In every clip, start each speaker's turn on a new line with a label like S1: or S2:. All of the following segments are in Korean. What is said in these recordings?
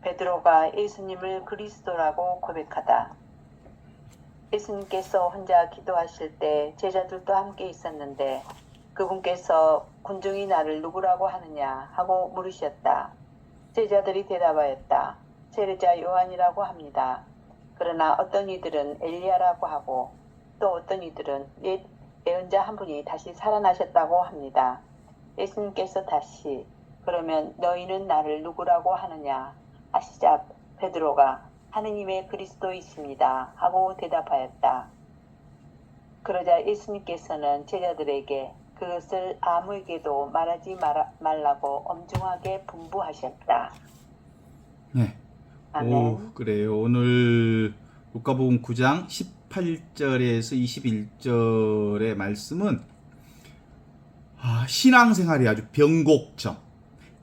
S1: 베드로가 예수님을 그리스도라고 고백하다. 예수님께서 혼자 기도하실 때 제자들도 함께 있었는데 그분께서 군중이 나를 누구라고 하느냐 하고 물으셨다. 제자들이 대답하였다. 세례자 요한이라고 합니다. 그러나 어떤 이들은 엘리야라고 하고 또 어떤 이들은 옛 예언자 한 분이 다시 살아나셨다고 합니다. 예수님께서 다시 그러면 너희는 나를 누구라고 하느냐 하시자 베드로가 하느님의 그리스도이십니다 하고 대답하였다. 그러자 예수님께서는 제자들에게 그것을 아무에게도 말하지 말라고 엄중하게 분부하셨다.
S2: 네.
S1: 아멘.
S2: 오, 그래요. 오늘 루카복음 9장 18절에서 21절의 말씀은 신앙생활이 아주 변곡점,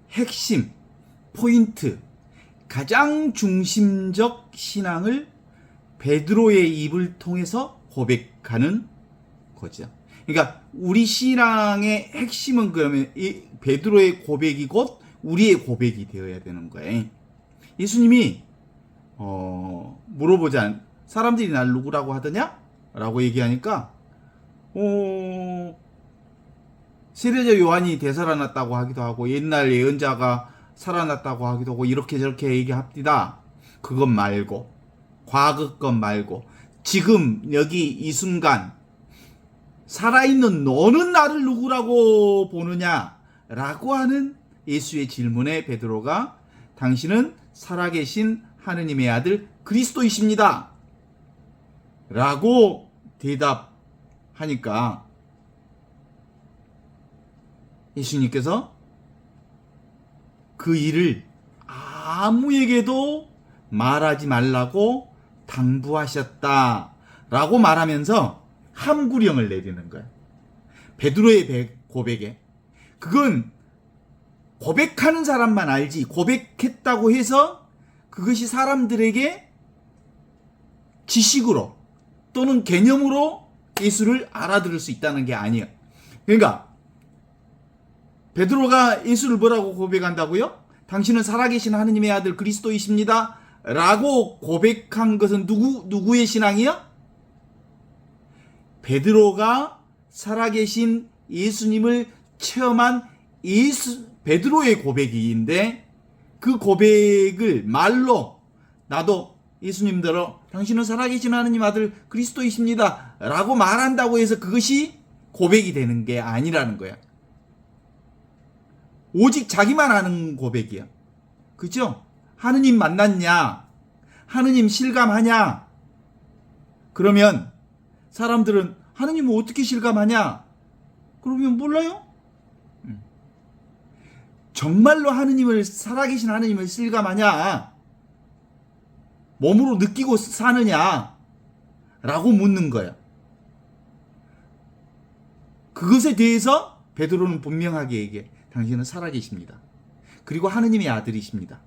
S2: 핵심, 포인트, 가장 중심적 신앙을 베드로의 입을 통해서 고백하는 거죠. 그러니까 우리 신앙의 핵심은 그러면 이 베드로의 고백이 곧 우리의 고백이 되어야 되는 거예요. 예수님이 물어보자. 사람들이 날 누구라고 하더냐? 라고 얘기하니까 세례자 요한이 되살아났다고 하기도 하고 옛날 예언자가 살아났다고 하기도 하고 이렇게 저렇게 얘기합디다. 그것 말고 과거 것 말고 지금 여기 이 순간 살아있는 너는 나를 누구라고 보느냐? 라고 하는 예수의 질문에 베드로가 당신은 살아계신 하느님의 아들 그리스도이십니다. 라고 대답하니까 예수님께서 그 일을 아무에게도 말하지 말라고 당부하셨다. 라고 말하면서 함구령을 내리는 거예요. 베드로의 고백에. 그건 고백하는 사람만 알지 고백했다고 해서 그것이 사람들에게 지식으로 또는 개념으로 예수를 알아들을 수 있다는 게 아니에요. 그러니까 베드로가 예수를 뭐라고 고백한다고요? 당신은 살아계신 하느님의 아들 그리스도이십니다. 라고 고백한 것은 누구의 신앙이요? 베드로가 살아계신 예수님을 체험한 베드로의 고백인데 그 고백을 말로 나도 예수님대로 당신은 살아계신 하느님 아들 그리스도이십니다. 라고 말한다고 해서 그것이 고백이 되는 게 아니라는 거야. 오직 자기만 하는 고백이야. 그죠? 하느님 만났냐? 하느님 실감하냐? 그러면 사람들은 하느님을 어떻게 실감하냐? 그러면 몰라요? 정말로 하느님을 살아계신 하느님을 실감하냐? 몸으로 느끼고 사느냐? 라고 묻는 거야. 그것에 대해서 베드로는 분명하게 얘기해. 당신은 살아계십니다. 그리고 하느님의 아들이십니다.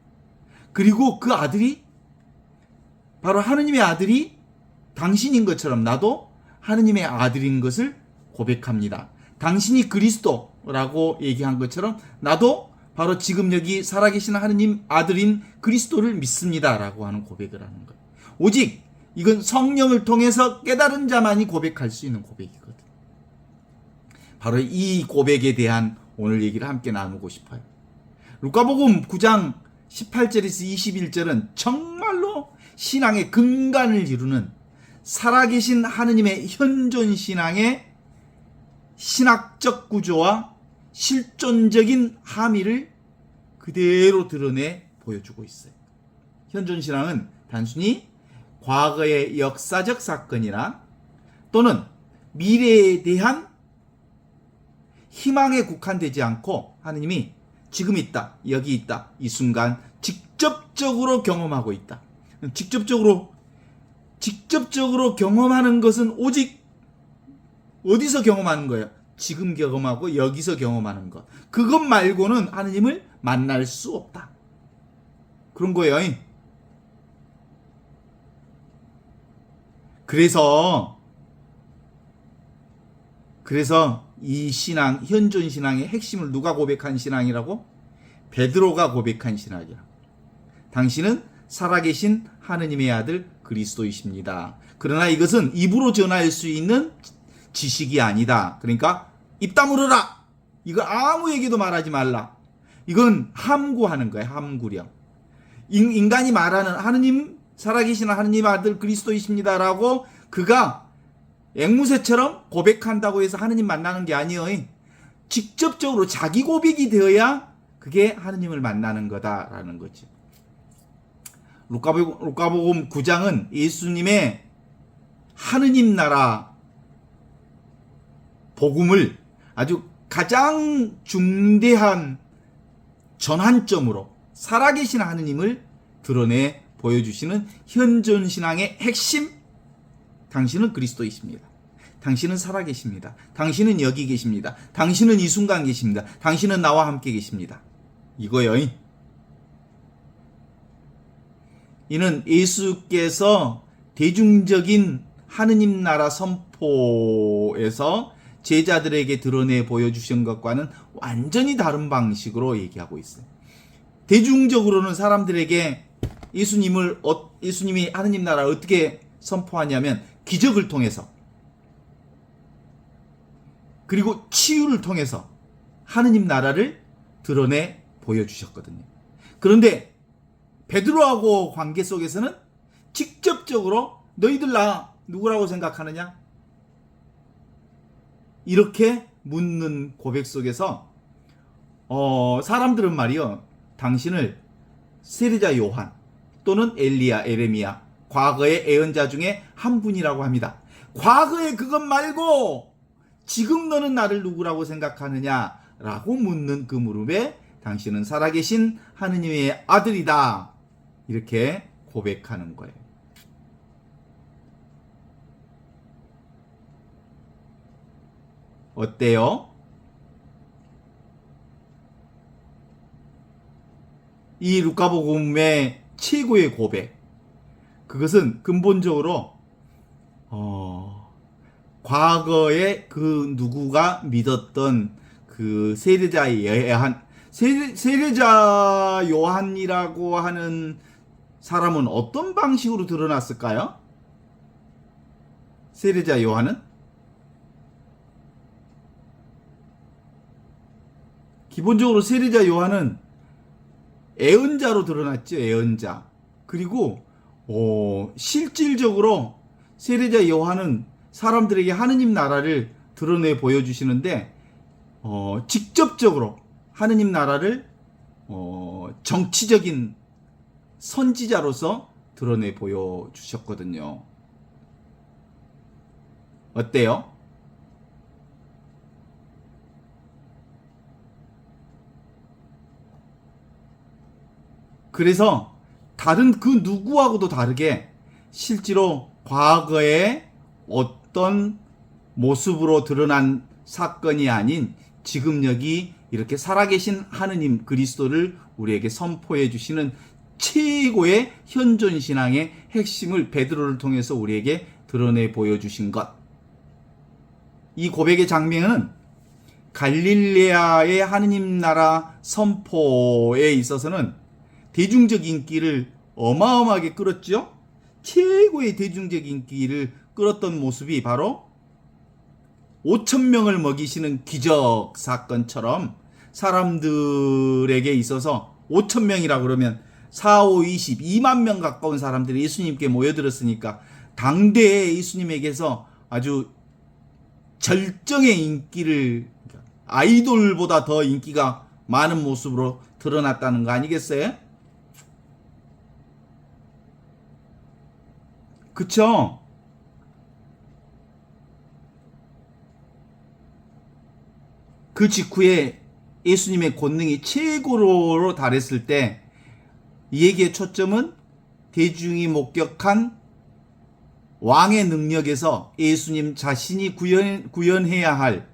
S2: 그리고 그 아들이 바로 하느님의 아들이 당신인 것처럼 나도 하느님의 아들인 것을 고백합니다. 당신이 그리스도라고 얘기한 것처럼 나도 바로 지금 여기 살아계신 하느님 아들인 그리스도를 믿습니다. 라고 하는 고백을 하는 거예요. 오직 이건 성령을 통해서 깨달은 자만이 고백할 수 있는 고백이거든. 바로 이 고백에 대한 오늘 얘기를 함께 나누고 싶어요. 루카복음 9장 18절에서 21절은 정말로 신앙의 근간을 이루는 살아계신 하느님의 현존 신앙의 신학적 구조와 실존적인 함의를 그대로 드러내 보여주고 있어요. 현존 신앙은 단순히 과거의 역사적 사건이나 또는 미래에 대한 희망에 국한되지 않고 하느님이 지금 있다, 여기 있다, 이 순간 직접적으로 경험하고 있다. 직접적으로 경험하는 것은 오직 어디서 경험하는 거예요? 지금 경험하고 여기서 경험하는 것. 그것 말고는 하느님을 만날 수 없다. 그런 거예요. 그래서 이 신앙, 현존 신앙의 핵심을 누가 고백한 신앙이라고? 베드로가 고백한 신앙이라고. 당신은 살아계신 하느님의 아들 그리스도이십니다. 그러나 이것은 입으로 전할 수 있는 지식이 아니다. 그러니까 입 다물어라. 이거 아무에게도 말하지 말라. 이건 함구하는 거예요. 함구령. 인간이 말하는 하느님, 살아계신 하느님 아들 그리스도이십니다라고 그가 앵무새처럼 고백한다고 해서 하느님 만나는 게 아니에요. 직접적으로 자기 고백이 되어야 그게 하느님을 만나는 거다라는 거지. 루카복음 9장은 예수님의 하느님 나라 복음을 아주 가장 중대한 전환점으로 살아계신 하느님을 드러내 보여주시는 현존신앙의 핵심, 당신은 그리스도이십니다. 당신은 살아계십니다. 당신은 여기 계십니다. 당신은 이 순간 계십니다. 당신은 나와 함께 계십니다. 이거요. 이는 예수께서 대중적인 하느님 나라 선포에서 제자들에게 드러내 보여주신 것과는 완전히 다른 방식으로 얘기하고 있어요. 대중적으로는 사람들에게 예수님이 하느님 나라를 어떻게 선포하냐면 기적을 통해서 그리고 치유를 통해서 하느님 나라를 드러내 보여주셨거든요. 그런데 베드로하고 관계 속에서는 직접적으로 너희들 나 누구라고 생각하느냐? 이렇게 묻는 고백 속에서 사람들은 말이요, 당신을 세례자 요한 또는 엘리야, 에레미야, 과거의 예언자 중에 한 분이라고 합니다. 과거에 그것 말고 지금 너는 나를 누구라고 생각하느냐? 라고 묻는 그 물음에 당신은 살아계신 하느님의 아들이다. 이렇게 고백하는 거예요. 어때요? 이 루카복음의 최고의 고백. 그것은 근본적으로 과거에 그 누구가 믿었던 그 세례자 요한이라고 하는 사람은 어떤 방식으로 드러났을까요? 세례자 요한은 기본적으로 세례자 요한은 예언자로 드러났죠. 예언자. 그리고 실질적으로 세례자 요한은 사람들에게 하느님 나라를 드러내 보여주시는데 직접적으로 하느님 나라를 정치적인 선지자로서 드러내 보여주셨거든요. 어때요? 그래서 다른 그 누구하고도 다르게 실제로 과거에 어떤 모습으로 드러난 사건이 아닌 지금 여기 이렇게 살아계신 하느님 그리스도를 우리에게 선포해 주시는 최고의 현존신앙의 핵심을 베드로를 통해서 우리에게 드러내 보여주신 것. 이 고백의 장면은 갈릴레아의 하느님 나라 선포에 있어서는 대중적 인기를 어마어마하게 끌었죠. 최고의 대중적 인기를 끌었던 모습이 바로 5,000명을 먹이시는 기적 사건처럼 사람들에게 있어서 5,000명이라 그러면 4, 5, 20, 2만 명 가까운 사람들이 예수님께 모여들었으니까 당대에 예수님에게서 아주 절정의 인기를, 아이돌보다 더 인기가 많은 모습으로 드러났다는 거 아니겠어요? 그쵸? 그 직후에 예수님의 권능이 최고로 달했을 때 이 얘기의 초점은 대중이 목격한 왕의 능력에서 예수님 자신이 구현해야 할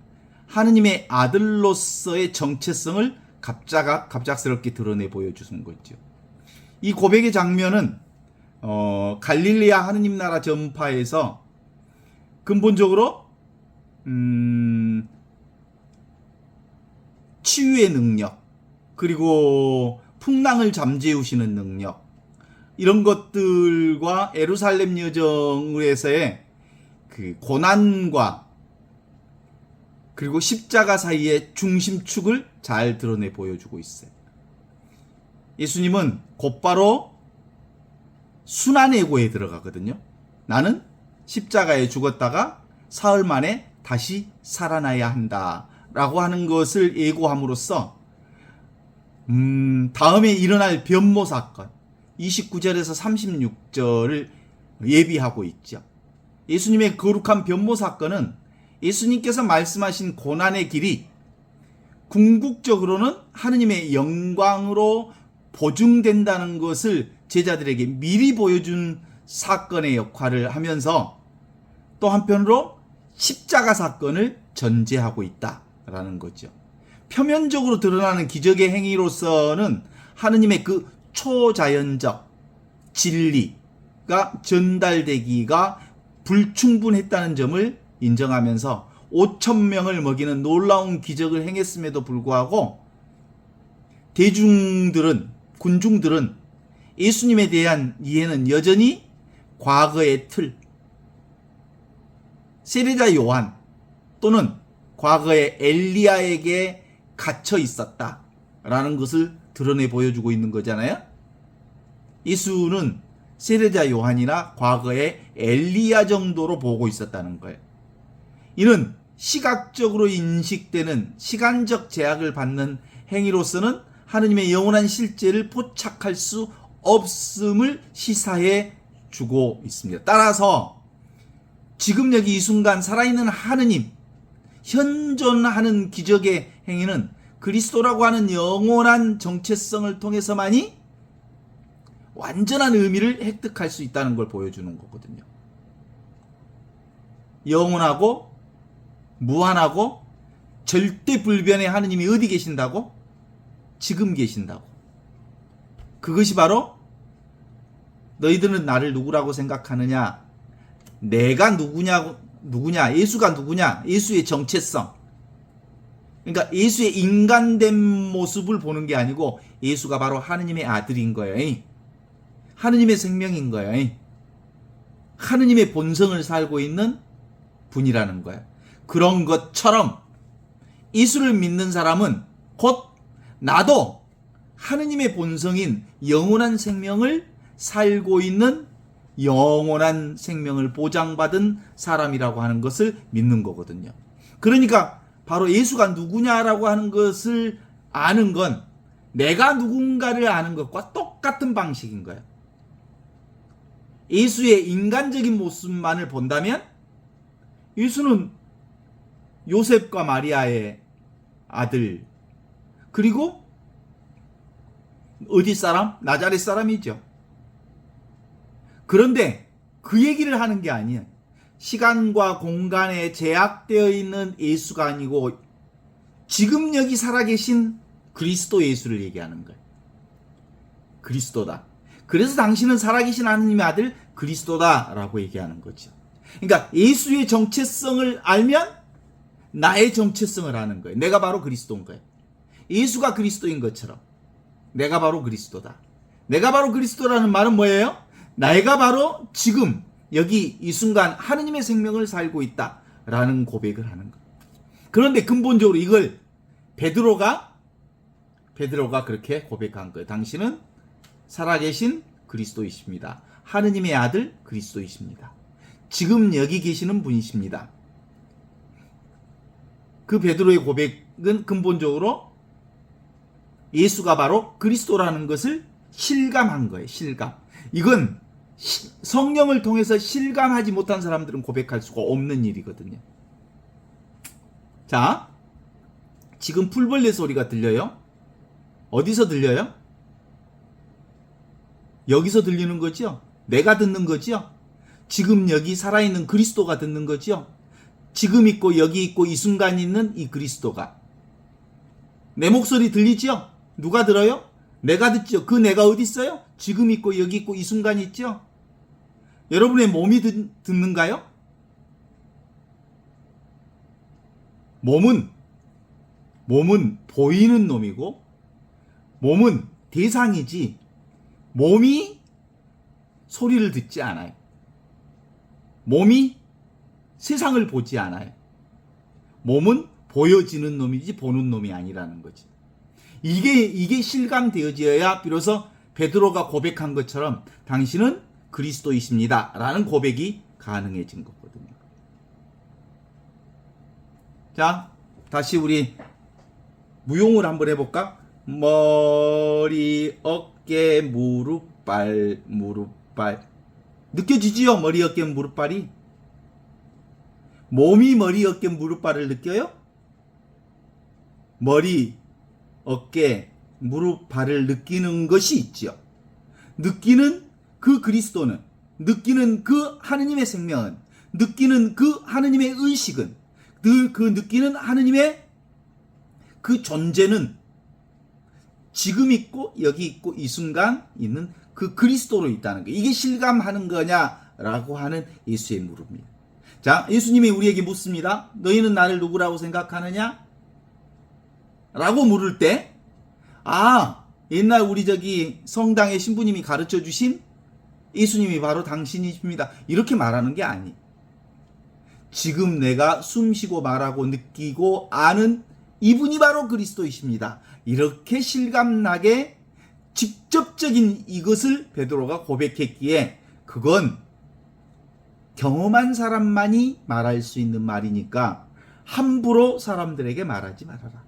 S2: 하느님의 아들로서의 정체성을 갑작스럽게 드러내 보여주는 거죠. 이 고백의 장면은 갈릴레아 하느님 나라 전파에서 근본적으로 치유의 능력, 그리고 풍랑을 잠재우시는 능력, 이런 것들과 예루살렘 여정에서의 그 고난과 그리고 십자가 사이의 중심축을 잘 드러내 보여주고 있어요. 예수님은 곧바로 순환예고에 들어가거든요. 나는 십자가에 죽었다가 사흘 만에 다시 살아나야 한다 라고 하는 것을 예고함으로써 다음에 일어날 변모 사건 29절에서 36절을 예비하고 있죠. 예수님의 거룩한 변모 사건은 예수님께서 말씀하신 고난의 길이 궁극적으로는 하느님의 영광으로 보증된다는 것을 제자들에게 미리 보여준 사건의 역할을 하면서 또 한편으로 십자가 사건을 전제하고 있다라는 거죠. 표면적으로 드러나는 기적의 행위로서는 하느님의 그 초자연적 진리가 전달되기가 불충분했다는 점을 인정하면서 5,000명을 먹이는 놀라운 기적을 행했음에도 불구하고 군중들은 예수님에 대한 이해는 여전히 과거의 틀, 세례자 요한 또는 과거의 엘리야에게 갇혀 있었다라는 것을 드러내 보여주고 있는 거잖아요. 예수는 세례자 요한이나 과거의 엘리야 정도로 보고 있었다는 거예요. 이는 시각적으로 인식되는 시간적 제약을 받는 행위로서는 하느님의 영원한 실제를 포착할 수 없음을 시사해 주고 있습니다. 따라서 지금 여기 이 순간 살아있는 하느님, 현존하는 기적의 행위는 그리스도라고 하는 영원한 정체성을 통해서만이 완전한 의미를 획득할 수 있다는 걸 보여주는 거거든요. 영원하고 무한하고 절대 불변의 하느님이 어디 계신다고? 지금 계신다고. 그것이 바로 너희들은 나를 누구라고 생각하느냐? 내가 누구냐? 예수가 누구냐? 예수의 정체성. 그러니까 예수의 인간된 모습을 보는 게 아니고 예수가 바로 하느님의 아들인 거예요. 하느님의 생명인 거예요. 하느님의 본성을 살고 있는 분이라는 거예요. 그런 것처럼 예수를 믿는 사람은 곧 나도 하느님의 본성인 영원한 생명을 살고 있는 영원한 생명을 보장받은 사람이라고 하는 것을 믿는 거거든요. 그러니까 바로 예수가 누구냐라고 하는 것을 아는 건 내가 누군가를 아는 것과 똑같은 방식인 거예요. 예수의 인간적인 모습만을 본다면 예수는 요셉과 마리아의 아들, 그리고 어디 사람? 나자렛 사람이죠. 그런데 그 얘기를 하는 게 아니에요. 시간과 공간에 제약되어 있는 예수가 아니고 지금 여기 살아계신 그리스도 예수를 얘기하는 거예요. 그리스도다. 그래서 당신은 살아계신 하느님의 아들 그리스도다라고 얘기하는 거죠. 그러니까 예수의 정체성을 알면 나의 정체성을 아는 거예요. 내가 바로 그리스도인 거예요. 예수가 그리스도인 것처럼 내가 바로 그리스도다. 내가 바로 그리스도라는 말은 뭐예요? 내가 바로 지금 여기 이 순간 하느님의 생명을 살고 있다라는 고백을 하는 거예요. 그런데 근본적으로 이걸 베드로가 그렇게 고백한 거예요. 당신은 살아계신 그리스도이십니다. 하느님의 아들 그리스도이십니다. 지금 여기 계시는 분이십니다. 그 베드로의 고백은 근본적으로 예수가 바로 그리스도라는 것을 실감한 거예요. 실감. 이건 성령을 통해서 실감하지 못한 사람들은 고백할 수가 없는 일이거든요. 자, 지금 풀벌레 소리가 들려요? 어디서 들려요? 여기서 들리는 거죠? 내가 듣는 거죠? 지금 여기 살아있는 그리스도가 듣는 거죠? 지금 있고 여기 있고 이 순간 있는 이 그리스도가. 내 목소리 들리죠? 누가 들어요? 내가 듣죠. 그 내가 어디 있어요? 지금 있고 여기 있고 이 순간 있죠? 여러분의 몸이 듣는가요? 몸은 보이는 놈이고 몸은 대상이지 몸이 소리를 듣지 않아요. 몸이 세상을 보지 않아요. 몸은 보여지는 놈이지 보는 놈이 아니라는 거지. 이게 실감되어져야 비로소 베드로가 고백한 것처럼 당신은 그리스도이십니다 라는 고백이 가능해진 거거든요. 자, 다시 우리 무용을 한번 해볼까? 머리, 어깨, 무릎, 발, 무릎, 발. 느껴지지요? 머리, 어깨, 무릎, 발이? 몸이 머리, 어깨, 무릎, 발을 느껴요? 머리, 어깨, 무릎, 발을 느끼는 것이 있지요. 느끼는 그 그리스도는, 느끼는 그 하느님의 생명은, 느끼는 그 하느님의 의식은, 그 느끼는 하느님의 그 존재는 지금 있고 여기 있고 이 순간 있는 그 그리스도로 있다는 거. 이게 실감하는 거냐라고 하는 예수의 물음입니다. 자, 예수님이 우리에게 묻습니다. 너희는 나를 누구라고 생각하느냐? 라고 물을 때, 옛날 우리 성당의 신부님이 가르쳐 주신 예수님이 바로 당신이십니다. 이렇게 말하는 게 아니. 지금 내가 숨쉬고 말하고 느끼고 아는 이분이 바로 그리스도이십니다. 이렇게 실감나게 직접적인 이것을 베드로가 고백했기에 그건 경험한 사람만이 말할 수 있는 말이니까 함부로 사람들에게 말하지 말아라.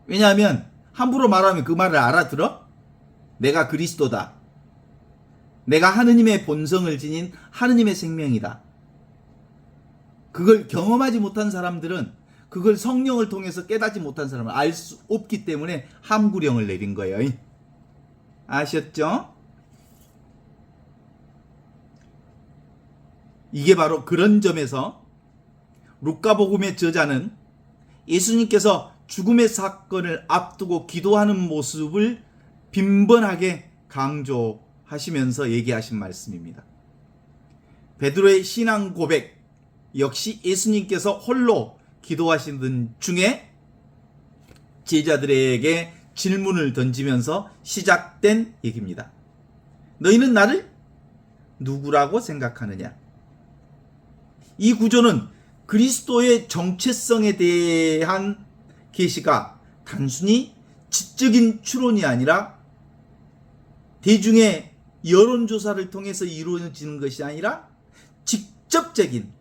S2: 왜냐하면 함부로 말하면 그 말을 알아들어? 내가 그리스도다. 내가 하느님의 본성을 지닌 하느님의 생명이다. 그걸 경험하지 못한 사람들은, 그걸 성령을 통해서 깨닫지 못한 사람은 알 수 없기 때문에 함구령을 내린 거예요. 아셨죠? 이게 바로 그런 점에서 루카복음의 저자는 예수님께서 죽음의 사건을 앞두고 기도하는 모습을 빈번하게 강조하시면서 얘기하신 말씀입니다. 베드로의 신앙 고백 역시 예수님께서 홀로 기도하시는 중에 제자들에게 질문을 던지면서 시작된 얘기입니다. 너희는 나를 누구라고 생각하느냐? 이 구조는 그리스도의 정체성에 대한 계시가 단순히 지적인 추론이 아니라 대중의 여론조사를 통해서 이루어지는 것이 아니라 직접적인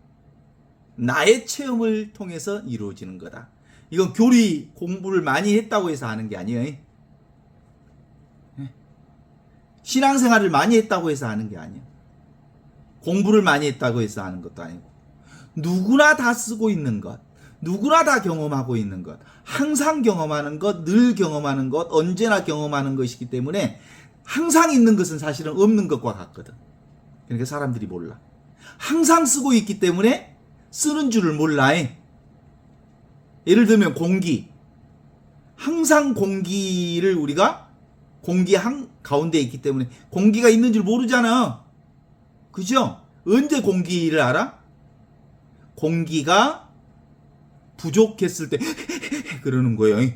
S2: 나의 체험을 통해서 이루어지는 거다. 이건 교리 공부를 많이 했다고 해서 하는 게 아니에요. 신앙생활을 많이 했다고 해서 하는 게 아니에요. 공부를 많이 했다고 해서 하는 것도 아니고 누구나 다 쓰고 있는 것, 누구나 다 경험하고 있는 것, 항상 경험하는 것, 늘 경험하는 것, 언제나 경험하는 것이기 때문에 항상 있는 것은 사실은 없는 것과 같거든. 그러니까 사람들이 몰라. 항상 쓰고 있기 때문에 쓰는 줄을 몰라. 예를 들면 공기. 항상 공기를 우리가 공기 가운데 있기 때문에 공기가 있는 줄 모르잖아. 그죠? 언제 공기를 알아? 공기가 부족했을 때 그러는 거예요.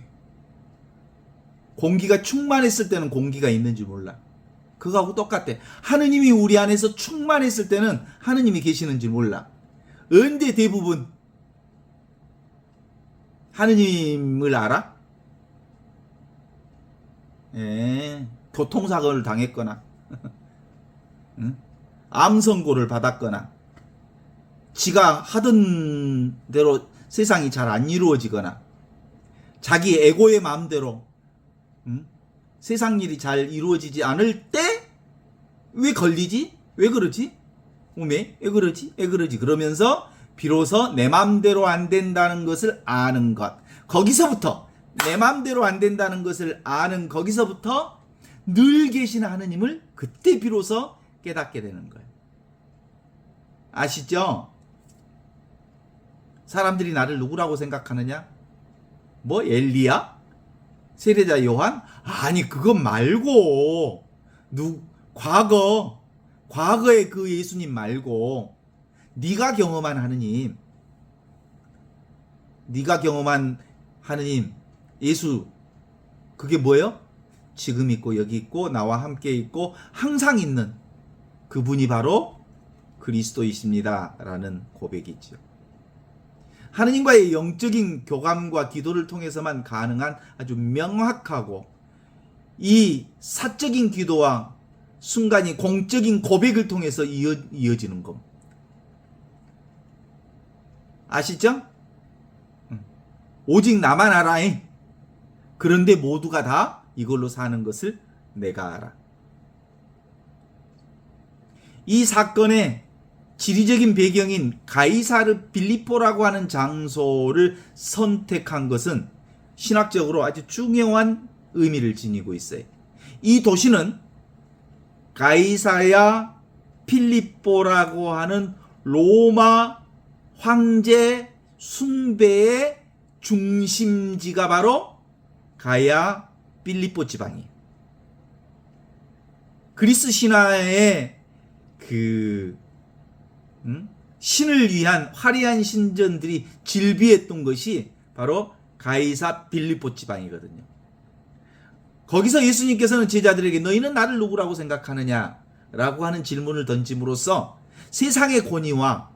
S2: 공기가 충만했을 때는 공기가 있는지 몰라. 그거하고 똑같대. 하느님이 우리 안에서 충만했을 때는 하느님이 계시는지 몰라. 언제 대부분 하느님을 알아? 교통사고를 당했거나 암 선고를 받았거나 지가 하던 대로 세상이 잘 안 이루어지거나 자기 에고의 마음대로 세상 일이 잘 이루어지지 않을 때 왜 걸리지? 왜 그러지? 왜 그러지? 그러면서 비로소 내 마음대로 안 된다는 것을 아는 것. 거기서부터 내 마음대로 안 된다는 것을 아는 거기서부터 늘 계신 하느님을 그때 비로소 깨닫게 되는 거예요. 아시죠? 사람들이 나를 누구라고 생각하느냐? 뭐 엘리야? 세례자 요한? 아니 그것 말고 과거의 그 예수님 말고 네가 경험한 하느님, 네가 경험한 하느님 예수, 그게 뭐예요? 지금 있고 여기 있고 나와 함께 있고 항상 있는 그분이 바로 그리스도이십니다 라는 고백이죠. 하느님과의 영적인 교감과 기도를 통해서만 가능한 아주 명확하고 이 사적인 기도와 순간이 공적인 고백을 통해서 이어지는 것. 아시죠? 오직 나만 알아. 그런데 모두가 다 이걸로 사는 것을 내가 알아. 이 사건의 지리적인 배경인 가이사르 빌립보라고 하는 장소를 선택한 것은 신학적으로 아주 중요한 의미를 지니고 있어요. 이 도시는 가이사야 필립보라고 하는 로마 황제 숭배의 중심지가 바로 가야 필립보 지방이에요. 그리스 신화의 신을 위한 화려한 신전들이 질비했던 것이 바로 가이사 필립보 지방이거든요. 거기서 예수님께서는 제자들에게 너희는 나를 누구라고 생각하느냐 라고 하는 질문을 던짐으로써 세상의 권위와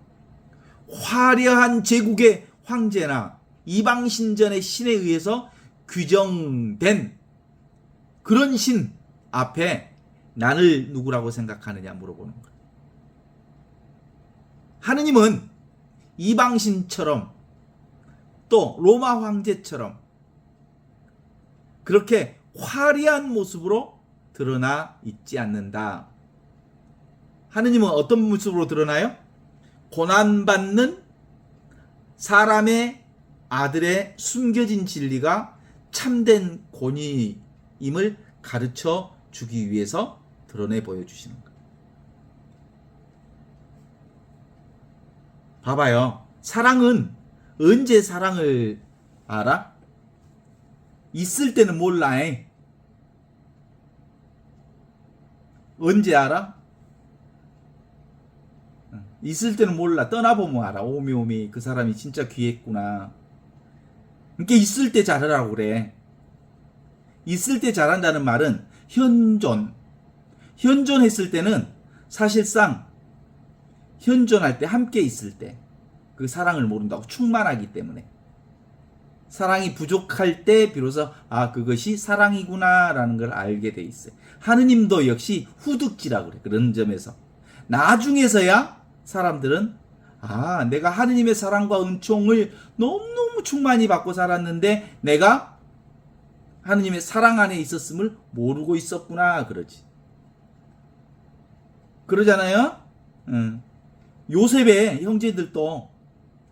S2: 화려한 제국의 황제나 이방 신전의 신에 의해서 규정된 그런 신 앞에 나를 누구라고 생각하느냐 물어보는 거예요. 하느님은 이방신처럼 또 로마 황제처럼 그렇게 화려한 모습으로 드러나 있지 않는다. 하느님은 어떤 모습으로 드러나요? 고난받는 사람의 아들의 숨겨진 진리가 참된 권위임을 가르쳐 주기 위해서 드러내 보여주시는 거예요. 봐봐요. 사랑은 언제 사랑을 알아? 있을 때는 몰라. 언제 알아? 있을 때는 몰라. 떠나보면 알아. 오미오미 그 사람이 진짜 귀했구나. 그러니까 있을 때 잘하라고 그래. 있을 때 잘한다는 말은 현존했을 때는 사실상 현존할 때 함께 있을 때 그 사랑을 모른다고. 충만하기 때문에. 사랑이 부족할 때 비로소 그것이 사랑이구나 라는 걸 알게 돼 있어요. 하느님도 역시 후득지라 그래. 그런 점에서 나중에서야 사람들은 내가 하느님의 사랑과 은총을 너무너무 충만히 받고 살았는데 내가 하느님의 사랑 안에 있었음을 모르고 있었구나 그러지. 그러잖아요. 요셉의 형제들도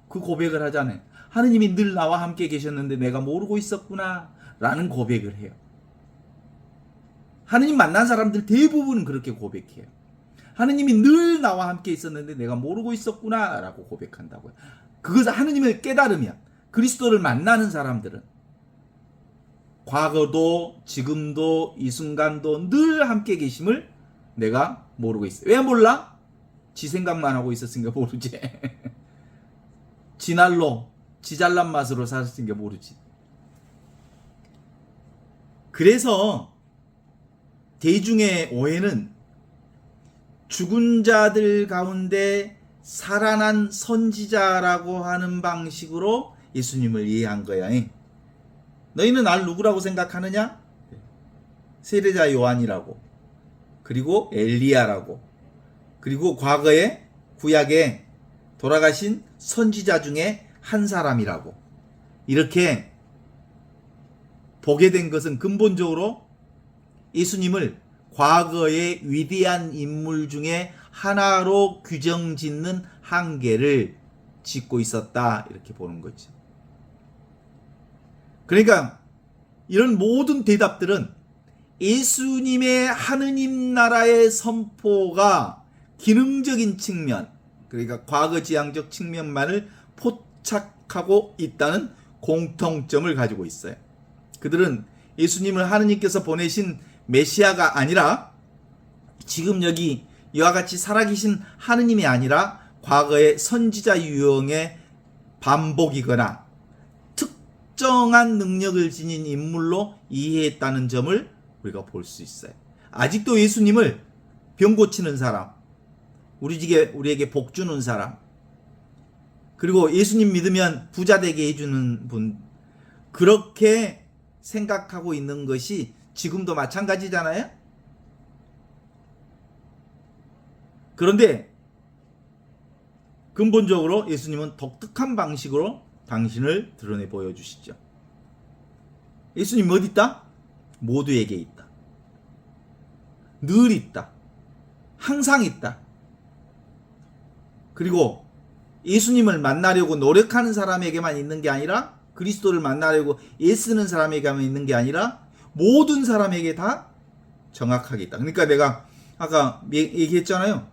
S2: 그 고백을 하잖아요. 하느님이 늘 나와 함께 계셨는데 내가 모르고 있었구나 라는 고백을 해요. 하느님 만난 사람들 대부분은 그렇게 고백해요. 하느님이 늘 나와 함께 있었는데 내가 모르고 있었구나 라고 고백한다고요. 그것을 하느님을 깨달으면 그리스도를 만나는 사람들은 과거도 지금도 이 순간도 늘 함께 계심을 내가 모르고 있어요. 왜 몰라? 지 생각만 하고 있었으니까 모르지. 지날로 지 잘난 맛으로 살았으니까 모르지. 그래서 대중의 오해는 죽은 자들 가운데 살아난 선지자라고 하는 방식으로 예수님을 이해한 거야. 너희는 날 누구라고 생각하느냐? 세례자 요한이라고, 그리고 엘리야라고, 그리고 과거에 구약에 돌아가신 선지자 중에 한 사람이라고. 이렇게 보게 된 것은 근본적으로 예수님을 과거의 위대한 인물 중에 하나로 규정짓는 한계를 짓고 있었다 이렇게 보는 거죠. 그러니까 이런 모든 대답들은 예수님의 하느님 나라의 선포가 기능적인 측면, 그러니까 과거 지향적 측면만을 포착하고 있다는 공통점을 가지고 있어요. 그들은 예수님을 하느님께서 보내신 메시아가 아니라 지금 여기 이와 같이 살아계신 하느님이 아니라 과거의 선지자 유형의 반복이거나 특정한 능력을 지닌 인물로 이해했다는 점을 우리가 볼 수 있어요. 아직도 예수님을 병 고치는 사람, 우리에게 복 주는 사람, 그리고 예수님 믿으면 부자 되게 해주는 분, 그렇게 생각하고 있는 것이 지금도 마찬가지잖아요. 그런데 근본적으로 예수님은 독특한 방식으로 당신을 드러내 보여주시죠. 예수님 어디 있다? 모두에게 있다. 늘 있다. 항상 있다. 그리고 예수님을 만나려고 노력하는 사람에게만 있는 게 아니라, 그리스도를 만나려고 애쓰는 사람에게만 있는 게 아니라 모든 사람에게 다 정확하게 있다. 그러니까 내가 아까 얘기했잖아요.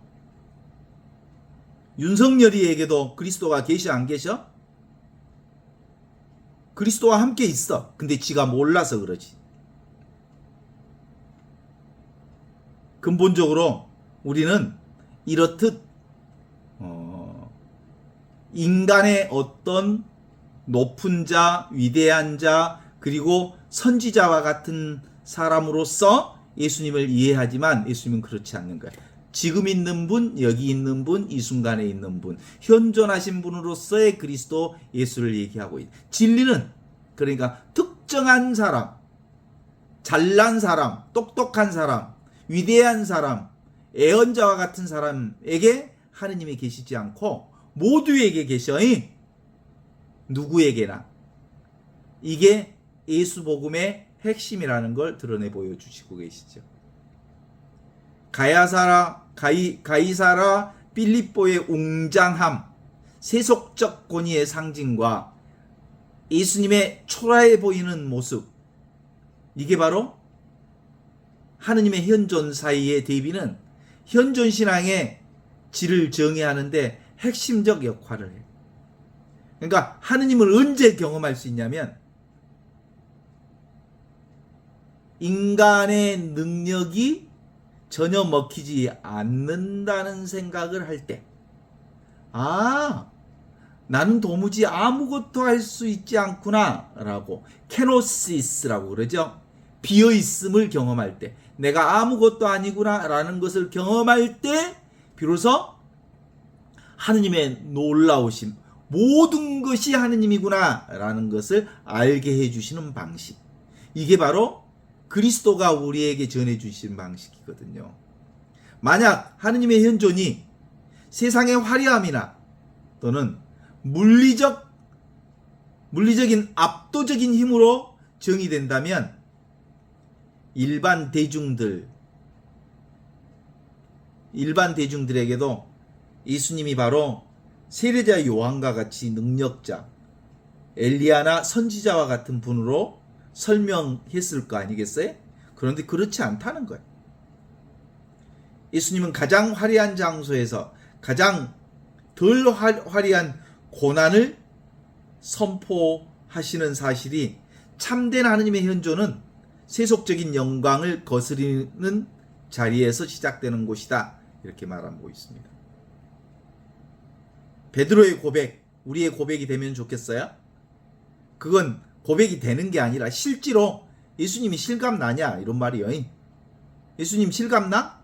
S2: 윤석열이에게도 그리스도가 계셔 안 계셔? 그리스도와 함께 있어. 근데 지가 몰라서 그러지. 근본적으로 우리는 이렇듯 인간의 어떤 높은 자, 위대한 자, 그리고 선지자와 같은 사람으로서 예수님을 이해하지만 예수님은 그렇지 않는 거예요. 지금 있는 분, 여기 있는 분, 이 순간에 있는 분, 현존하신 분으로서의 그리스도 예수를 얘기하고 있어요. 진리는 그러니까 특정한 사람, 잘난 사람, 똑똑한 사람, 위대한 사람, 애언자와 같은 사람에게 하느님이 계시지 않고 모두에게 계셔. 누구에게나. 이게 예수복음의 핵심이라는 걸 드러내 보여주시고 계시죠. 가이사라 필립보의 웅장함, 세속적 권위의 상징과 예수님의 초라해 보이는 모습, 이게 바로 하느님의 현존 사이의 대비는 현존 신앙의 질을 정의하는데 핵심적 역할을 해요. 그러니까 하느님을 언제 경험할 수 있냐면 인간의 능력이 전혀 먹히지 않는다는 생각을 할 때, 나는 도무지 아무것도 할 수 있지 않구나 라고, 케노시스라고 그러죠. 비어있음을 경험할 때, 내가 아무것도 아니구나 라는 것을 경험할 때 비로소 하느님의 놀라우심, 모든 것이 하느님이구나 라는 것을 알게 해주시는 방식, 이게 바로 그리스도가 우리에게 전해주신 방식이거든요. 만약 하느님의 현존이 세상의 화려함이나 또는 물리적인 압도적인 힘으로 정의된다면 일반 대중들에게도 예수님이 바로 세례자 요한과 같이 능력자, 엘리야나 선지자와 같은 분으로 설명했을 거 아니겠어요? 그런데 그렇지 않다는 거예요. 예수님은 가장 화려한 장소에서 가장 덜 화려한 고난을 선포하시는 사실이, 참된 하느님의 현존은 세속적인 영광을 거스리는 자리에서 시작되는 곳이다, 이렇게 말하고 있습니다. 베드로의 고백, 우리의 고백이 되면 좋겠어요? 그건 고백이 되는 게 아니라 실제로 예수님이 실감나냐 이런 말이에요. 예수님 실감나?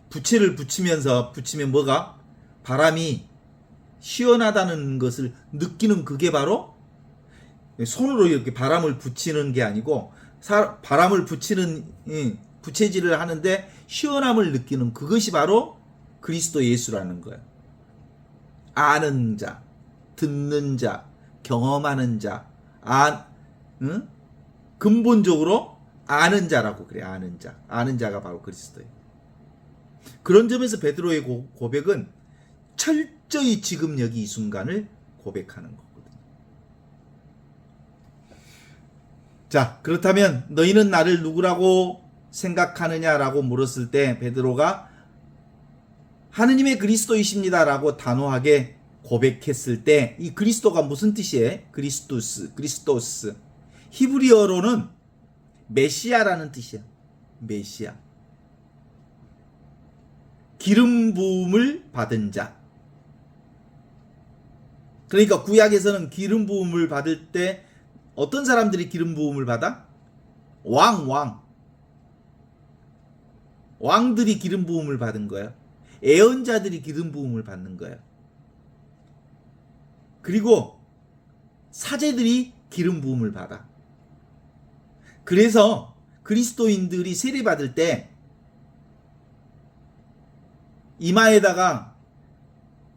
S2: 부채를 붙이면 뭐가? 바람이 시원하다는 것을 느끼는, 그게 바로 손으로 이렇게 바람을 붙이는 게 아니고 바람을 붙이는 부채질을 하는데 시원함을 느끼는, 그것이 바로 그리스도 예수라는 거예요. 아는 자, 듣는 자, 경험하는 자, 근본적으로 아는 자라고 그래. 아는 자가 바로 그리스도예요. 그런 점에서 베드로의 고백은 철저히 지금 여기 이 순간을 고백하는 거거든요. 자, 그렇다면 너희는 나를 누구라고 생각하느냐라고 물었을 때 베드로가 하느님의 그리스도이십니다라고 단호하게 고백했을 때, 이 그리스도가 무슨 뜻이에요? 그리스도스. 히브리어로는 메시아라는 뜻이야. 메시아. 기름 부음을 받은 자. 그러니까 구약에서는 기름 부음을 받을 때 어떤 사람들이 기름 부음을 받아? 왕들이 기름 부음을 받은 거야. 예언자들이 기름 부음을 받는 거야. 그리고 사제들이 기름 부음을 받아. 그래서 그리스도인들이 세례 받을 때 이마에다가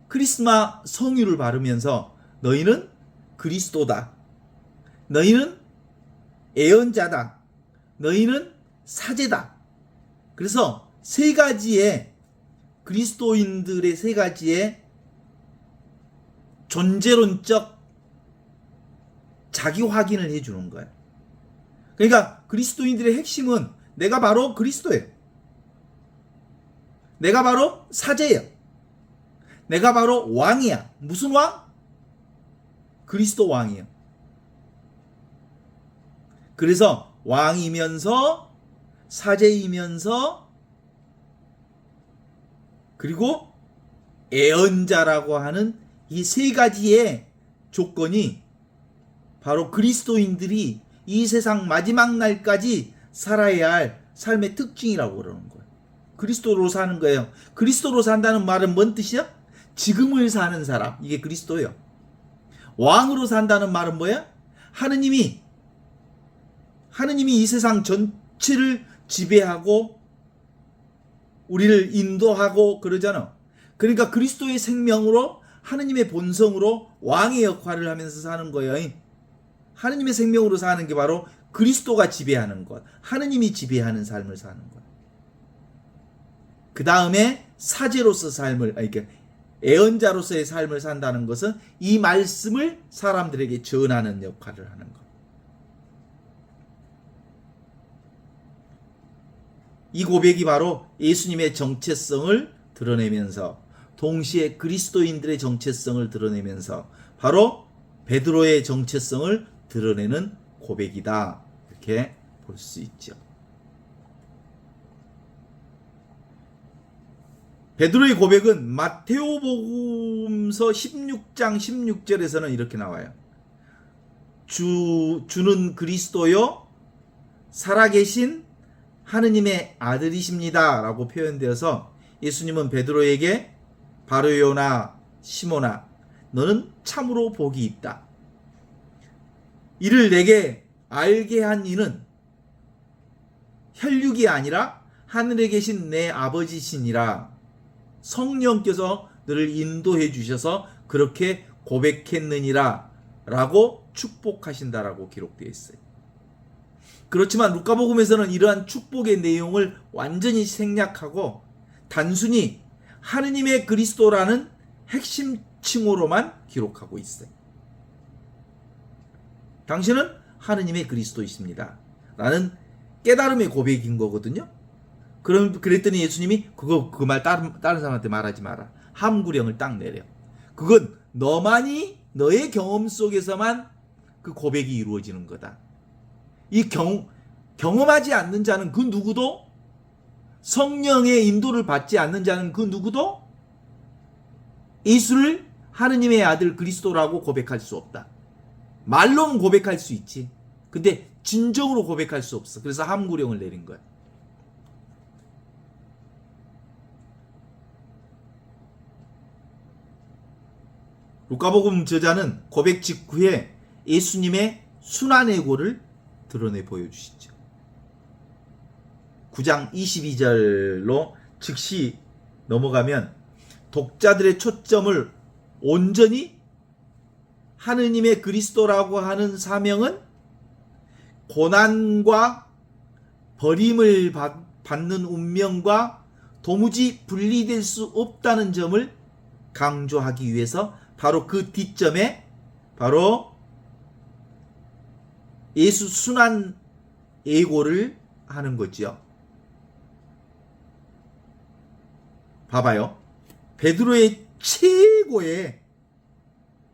S2: 크리스마 성유를 바르면서 너희는 그리스도다. 너희는 예언자다. 너희는 사제다. 그래서 세 가지의 그리스도인들의 세 가지의 존재론적 자기 확인을 해주는 거야. 그러니까 그리스도인들의 핵심은 내가 바로 그리스도예요. 내가 바로 사제예요. 내가 바로 왕이야. 무슨 왕? 그리스도 왕이에요. 그래서 왕이면서 사제이면서 그리고 예언자라고 하는 이 세 가지의 조건이 바로 그리스도인들이 이 세상 마지막 날까지 살아야 할 삶의 특징이라고 그러는 거예요. 그리스도로 사는 거예요. 그리스도로 산다는 말은 뭔 뜻이야? 지금을 사는 사람, 이게 그리스도예요. 왕으로 산다는 말은 뭐야? 하느님이 이 세상 전체를 지배하고 우리를 인도하고 그러잖아. 그러니까 그리스도의 생명으로 하느님의 본성으로 왕의 역할을 하면서 사는 거예요. 하느님의 생명으로 사는 게 바로 그리스도가 지배하는 것, 하느님이 지배하는 삶을 사는 것. 그 다음에 사제로서 삶을, 이렇게 예언자로서의 삶을 산다는 것은 이 말씀을 사람들에게 전하는 역할을 하는 것. 이 고백이 바로 예수님의 정체성을 드러내면서 동시에 그리스도인들의 정체성을 드러내면서 바로 베드로의 정체성을 드러내는 고백이다. 이렇게 볼 수 있죠. 베드로의 고백은 마테오복음서 16장 16절에서는 이렇게 나와요. 주는 그리스도요 살아계신 하느님의 아들이십니다 라고 표현되어서 예수님은 베드로에게 바르요나 시몬아 너는 참으로 복이 있다. 이를 내게 알게 한 이는 혈육이 아니라 하늘에 계신 내 아버지시니라. 성령께서 너를 인도해 주셔서 그렇게 고백했느니라 라고 축복하신다라고 기록되어 있어요. 그렇지만 루카복음에서는 이러한 축복의 내용을 완전히 생략하고 단순히 하느님의 그리스도라는 핵심 칭호로만 기록하고 있어요. 당신은 하느님의 그리스도이십니다 라는 깨달음의 고백인 거거든요. 그랬더니 예수님이 그 말 다른 사람한테 말하지 마라. 함구령을 딱 내려. 그건 너만이 너의 경험 속에서만 그 고백이 이루어지는 거다. 이 경험하지 않는 자는 그 누구도 성령의 인도를 받지 않는 자는 그 누구도 예수를 하느님의 아들 그리스도라고 고백할 수 없다. 말로는 고백할 수 있지. 근데 진정으로 고백할 수 없어. 그래서 함구령을 내린 거야. 루카복음 저자는 고백 직후에 예수님의 순환의고를 드러내 보여주시죠. 9장 22절로 즉시 넘어가면 독자들의 초점을 온전히 하느님의 그리스도라고 하는 사명은 고난과 버림을 받는 운명과 도무지 분리될 수 없다는 점을 강조하기 위해서 바로 그 뒷점에 바로 예수 순환 예고를 하는 거죠. 봐봐요. 베드로의 최고의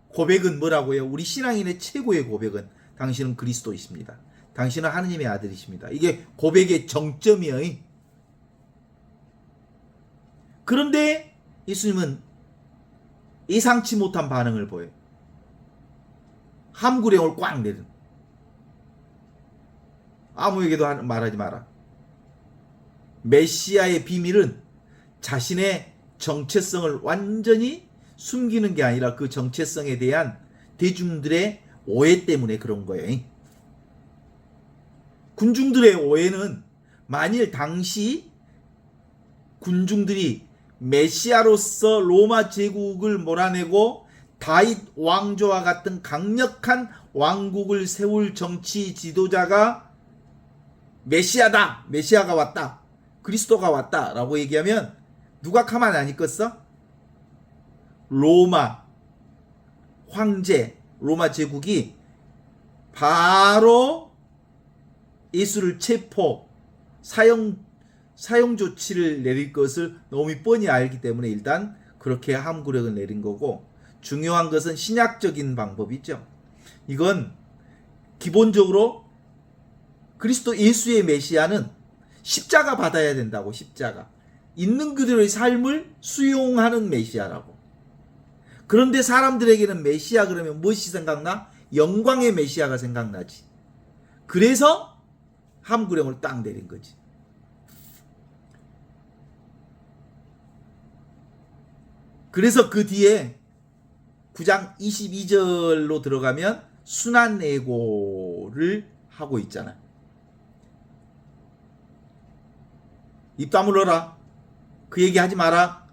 S2: 고백은 뭐라고요? 우리 신앙인의 최고의 고백은 당신은 그리스도이십니다. 당신은 하느님의 아들이십니다. 이게 고백의 정점이에요. 그런데 예수님은 예상치 못한 반응을 보여요. 함구령을 꽉 내는. 아무에게도 말하지 마라. 메시아의 비밀은 자신의 정체성을 완전히 숨기는 게 아니라 그 정체성에 대한 대중들의 오해 때문에 그런 거예요. 군중들의 오해는 만일 당시 군중들이 메시아로서 로마 제국을 몰아내고 다윗 왕조와 같은 강력한 왕국을 세울 정치 지도자가 메시아다, 메시아가 왔다, 그리스도가 왔다 라고 얘기하면 누가 가만 안 있겠어? 로마 황제, 로마 제국이 바로 예수를 체포, 사형 조치를 내릴 것을 너무 뻔히 알기 때문에 일단 그렇게 함구력을 내린 거고, 중요한 것은 신약적인 방법이죠. 이건 기본적으로 그리스도 예수의 메시아는 십자가 받아야 된다고. 십자가 있는 그대로의 삶을 수용하는 메시아라고. 그런데 사람들에게는 메시아 그러면 무엇이 생각나? 영광의 메시아가 생각나지. 그래서 함구령을 딱 내린 거지. 그래서 그 뒤에 9장 22절로 들어가면 순환예고를 하고 있잖아. 입 다물어라, 그 얘기 하지 마라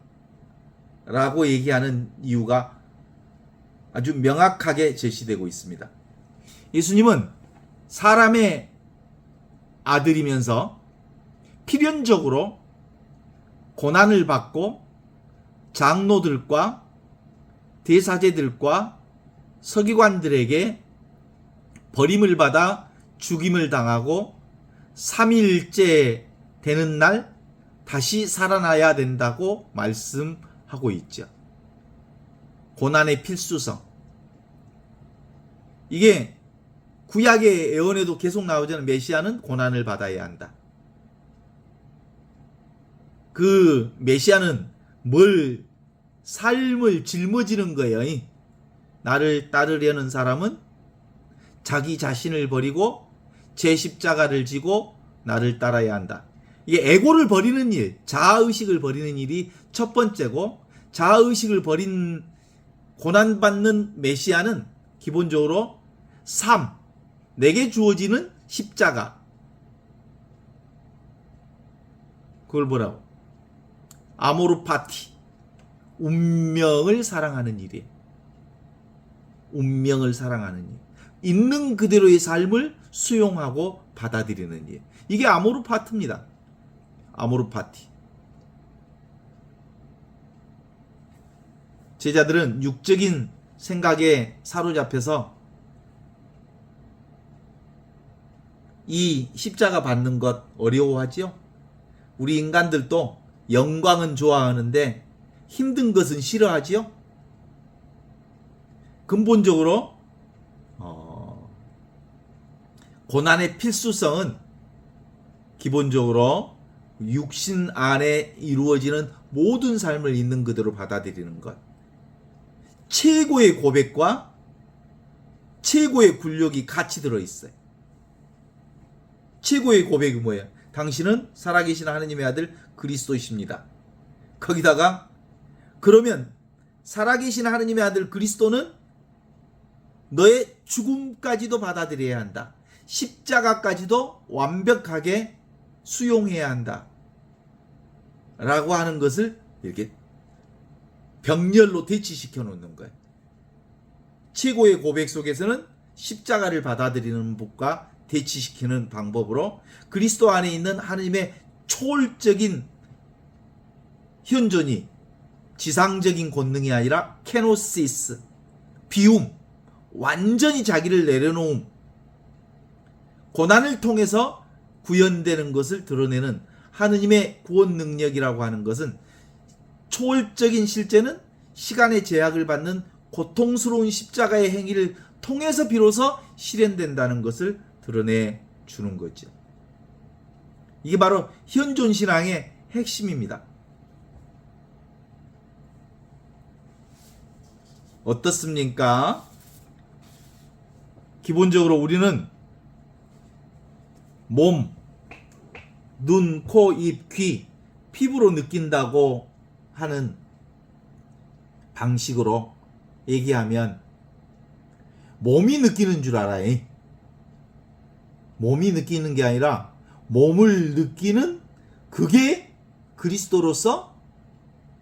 S2: 라고 얘기하는 이유가 아주 명확하게 제시되고 있습니다. 예수님은 사람의 아들이면서 필연적으로 고난을 받고 장로들과 대사제들과 서기관들에게 버림을 받아 죽임을 당하고 3일째 되는 날 다시 살아나야 된다고 말씀하고 있죠. 고난의 필수성. 이게 구약의 예언에도 계속 나오잖아요. 메시아는 고난을 받아야 한다. 그 메시아는 뭘 삶을 짊어지는 거예요. 나를 따르려는 사람은 자기 자신을 버리고 제 십자가를 지고 나를 따라야 한다. 이게 에고를 버리는 일, 자아의식을 버리는 일이 첫 번째고, 자아의식을 버린 고난받는 메시아는 기본적으로 삶, 내게 주어지는 십자가, 그걸 뭐라고? 아모르 파티, 운명을 사랑하는 일이에요. 운명을 사랑하는 일. 있는 그대로의 삶을 수용하고 받아들이는 일. 이게 아모르 파티입니다. 아모르 파티. 제자들은 육적인 생각에 사로잡혀서 이 십자가 받는 것 어려워하지요. 우리 인간들도 영광은 좋아하는데 힘든 것은 싫어하지요. 근본적으로 고난의 필수성은 기본적으로 육신 안에 이루어지는 모든 삶을 있는 그대로 받아들이는 것. 최고의 고백과 최고의 굴욕이 같이 들어있어요. 최고의 고백이 뭐예요? 당신은 살아계신 하느님의 아들 그리스도이십니다. 거기다가 그러면 살아계신 하느님의 아들 그리스도는 너의 죽음까지도 받아들여야 한다. 십자가까지도 완벽하게 수용해야 한다. 라고 하는 것을 이렇게 병렬로 대치시켜 놓는 거예요. 최고의 고백 속에서는 십자가를 받아들이는 법과 대치시키는 방법으로 그리스도 안에 있는 하느님의 초월적인 현존이 지상적인 권능이 아니라 케노시스, 비움, 완전히 자기를 내려놓음, 고난을 통해서 구현되는 것을 드러내는 하느님의 구원 능력이라고 하는 것은 초월적인 실제는 시간의 제약을 받는 고통스러운 십자가의 행위를 통해서 비로소 실현된다는 것을 드러내 주는 거죠. 이게 바로 현존 신앙의 핵심입니다. 어떻습니까? 기본적으로 우리는 몸, 눈, 코, 입, 귀, 피부로 느낀다고 하는 방식으로 얘기하면 몸이 느끼는 줄 알아. 몸이 느끼는 게 아니라 몸을 느끼는 그게 그리스도로서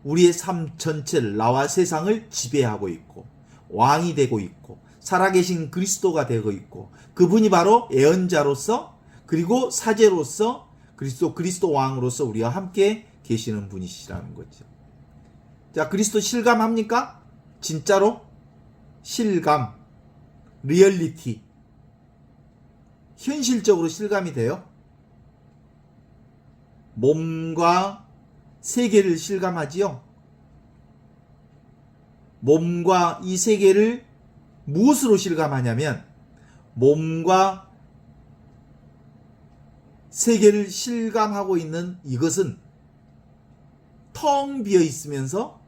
S2: 우리의 삶 전체를, 나와 세상을 지배하고 있고 왕이 되고 있고 살아계신 그리스도가 되고 있고, 그분이 바로 예언자로서 그리고 사제로서 그리스도 왕으로서 우리와 함께 계시는 분이시라는 거죠. 자, 그리스도 실감합니까? 진짜로 실감, 리얼리티, 현실적으로 실감이 돼요? 몸과 세계를 실감하지요? 몸과 이 세계를 무엇으로 실감하냐면, 몸과 세계를 실감하고 있는 이것은 텅 비어 있으면서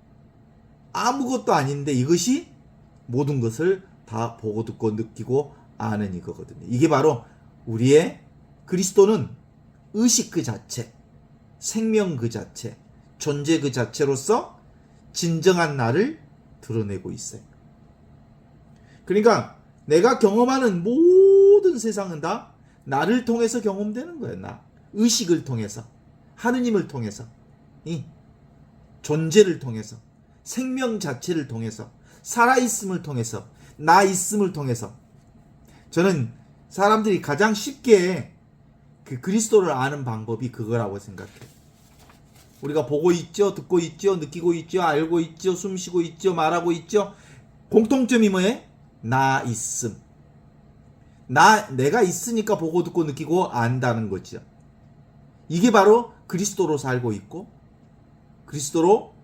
S2: 아무것도 아닌데 이것이 모든 것을 다 보고 듣고 느끼고 아는 이거거든요. 이게 바로 우리의 그리스도는 의식 그 자체, 생명 그 자체, 존재 그 자체로서 진정한 나를 드러내고 있어요. 그러니까 내가 경험하는 모든 세상은 다 나를 통해서 경험되는 거예요. 나 의식을 통해서, 하느님을 통해서, 이 존재를 통해서, 생명 자체를 통해서, 살아있음을 통해서, 나 있음을 통해서. 저는 사람들이 가장 쉽게 그 그리스도를 아는 방법이 그거라고 생각해요. 우리가 보고 있죠, 듣고 있죠, 느끼고 있죠, 알고 있죠, 숨쉬고 있죠, 말하고 있죠. 공통점이 뭐예요? 나 있음. 내가 있으니까 보고 듣고 느끼고 안다는 거죠. 이게 바로 그리스도로 살고 있고 그리스도로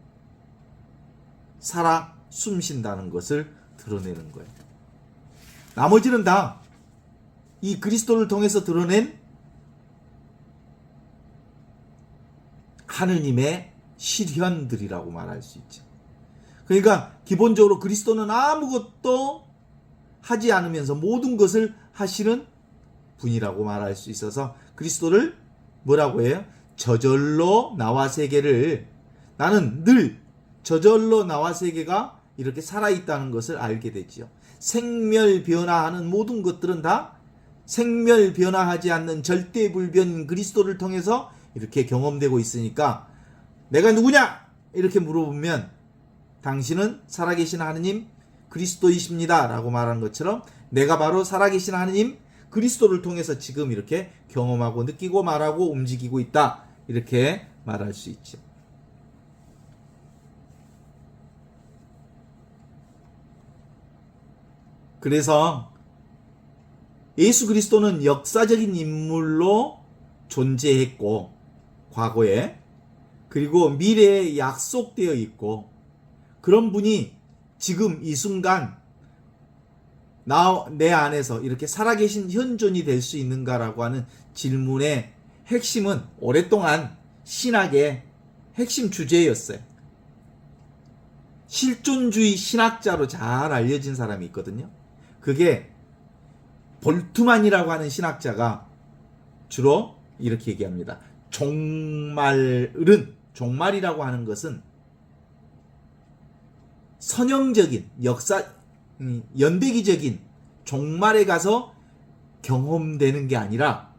S2: 살아 숨쉰다는 것을 드러내는 거예요. 나머지는 다 이 그리스도를 통해서 드러낸 하느님의 실현들이라고 말할 수 있죠. 그러니까 기본적으로 그리스도는 아무것도 하지 않으면서 모든 것을 하시는 분이라고 말할 수 있어서 그리스도를 뭐라고 해요? 저절로 나와 세계를, 나는 늘 저절로 나와 세계가 이렇게 살아있다는 것을 알게 되지요. 생멸변화하는 모든 것들은 다 생멸변화하지 않는 절대불변 그리스도를 통해서 이렇게 경험되고 있으니까 내가 누구냐? 이렇게 물어보면 당신은 살아계신 하느님 그리스도이십니다 라고 말한 것처럼 내가 바로 살아계신 하느님 그리스도를 통해서 지금 이렇게 경험하고 느끼고 말하고 움직이고 있다, 이렇게 말할 수 있죠. 그래서 예수 그리스도는 역사적인 인물로 존재했고 과거에, 그리고 미래에 약속되어 있고, 그런 분이 지금 이 순간 내 안에서 이렇게 살아계신 현존이 될 수 있는가라고 하는 질문의 핵심은 오랫동안 신학의 핵심 주제였어요. 실존주의 신학자로 잘 알려진 사람이 있거든요. 그게 볼트만이라고 하는 신학자가 주로 이렇게 얘기합니다. 종말이라고 하는 것은 선형적인 연대기적인 종말에 가서 경험되는 게 아니라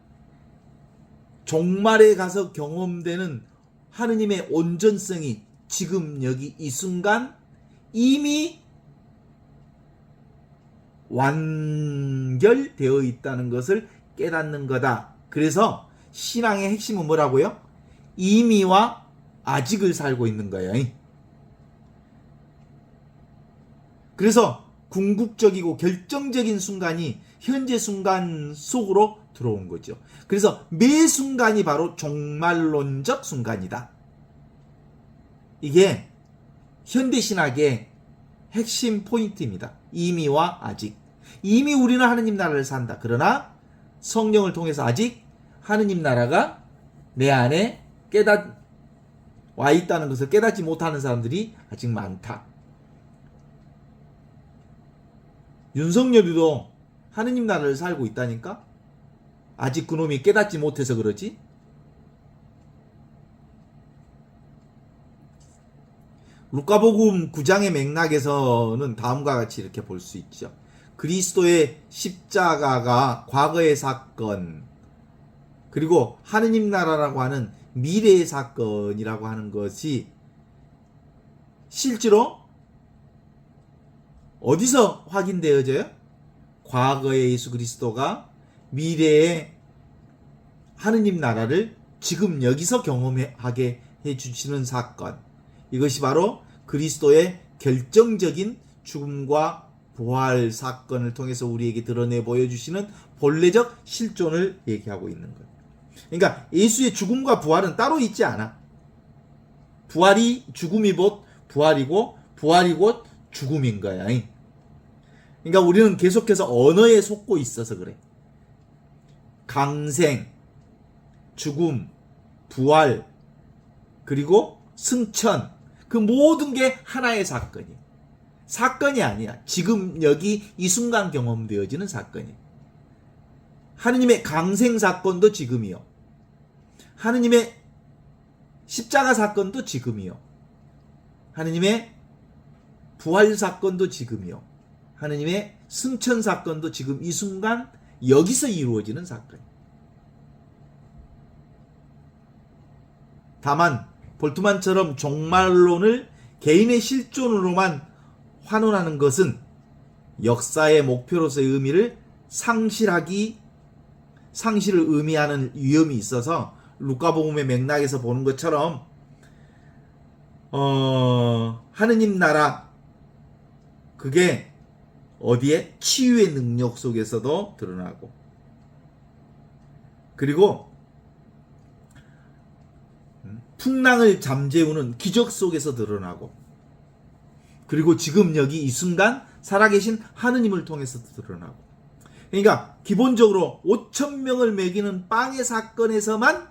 S2: 종말에 가서 경험되는 하느님의 온전성이 지금 여기 이 순간 이미 완결되어 있다는 것을 깨닫는 거다. 그래서 신앙의 핵심은 뭐라고요? 이미와 아직을 살고 있는 거예요. 그래서 궁극적이고 결정적인 순간이 현재 순간 속으로 들어온 거죠. 그래서 매 순간이 바로 종말론적 순간이다. 이게 현대신학의 핵심 포인트입니다. 이미와 아직. 이미 우리는 하느님 나라를 산다. 그러나 성령을 통해서 아직 하느님 나라가 내 안에 와 있다는 것을 깨닫지 못하는 사람들이 아직 많다. 윤석열이도 하느님 나라를 살고 있다니까? 아직 그놈이 깨닫지 못해서 그러지? 루카복음 9장의 맥락에서는 다음과 같이 이렇게 볼 수 있죠. 그리스도의 십자가가 과거의 사건, 그리고 하느님 나라라고 하는 미래의 사건이라고 하는 것이 실제로 어디서 확인되어져요? 과거의 예수 그리스도가 미래의 하느님 나라를 지금 여기서 경험하게 해주시는 사건, 이것이 바로 그리스도의 결정적인 죽음과 부활 사건을 통해서 우리에게 드러내 보여주시는 본래적 실존을 얘기하고 있는 거예요. 그러니까 예수의 죽음과 부활은 따로 있지 않아. 죽음이 곧 부활이고 부활이 곧 죽음인 거야. 그러니까 우리는 계속해서 언어에 속고 있어서 그래. 강생, 죽음, 부활, 그리고 승천, 그 모든 게 하나의 사건이야. 사건이 아니야. 지금 여기 이 순간 경험되어지는 사건이야. 하느님의 강생 사건도 지금이요. 하느님의 십자가 사건도 지금이요. 하느님의 부활 사건도 지금이요. 하느님의 승천 사건도 지금 이 순간 여기서 이루어지는 사건이에요. 다만 볼트만처럼 종말론을 개인의 실존으로만 환원하는 것은 역사의 목표로서의 의미를 상실을 의미하는 위험이 있어서 루카복음의 맥락에서 보는 것처럼 하느님 나라, 그게 어디에? 치유의 능력 속에서도 드러나고, 그리고 풍랑을 잠재우는 기적 속에서 드러나고, 그리고 지금 여기 이 순간 살아계신 하느님을 통해서 드러나고. 그러니까 기본적으로 5,000명을 먹이는 빵의 사건에서만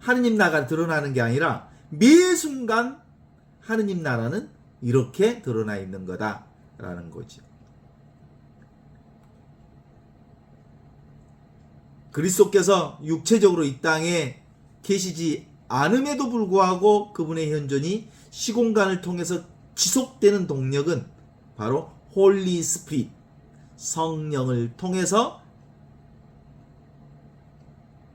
S2: 하느님 나라가 드러나는 게 아니라 매 순간 하느님 나라는 이렇게 드러나 있는 거다라는 거죠. 그리스도께서 육체적으로 이 땅에 계시지 않음에도 불구하고 그분의 현존이 시공간을 통해서 지속되는 동력은 바로 홀리 스피릿, 성령을 통해서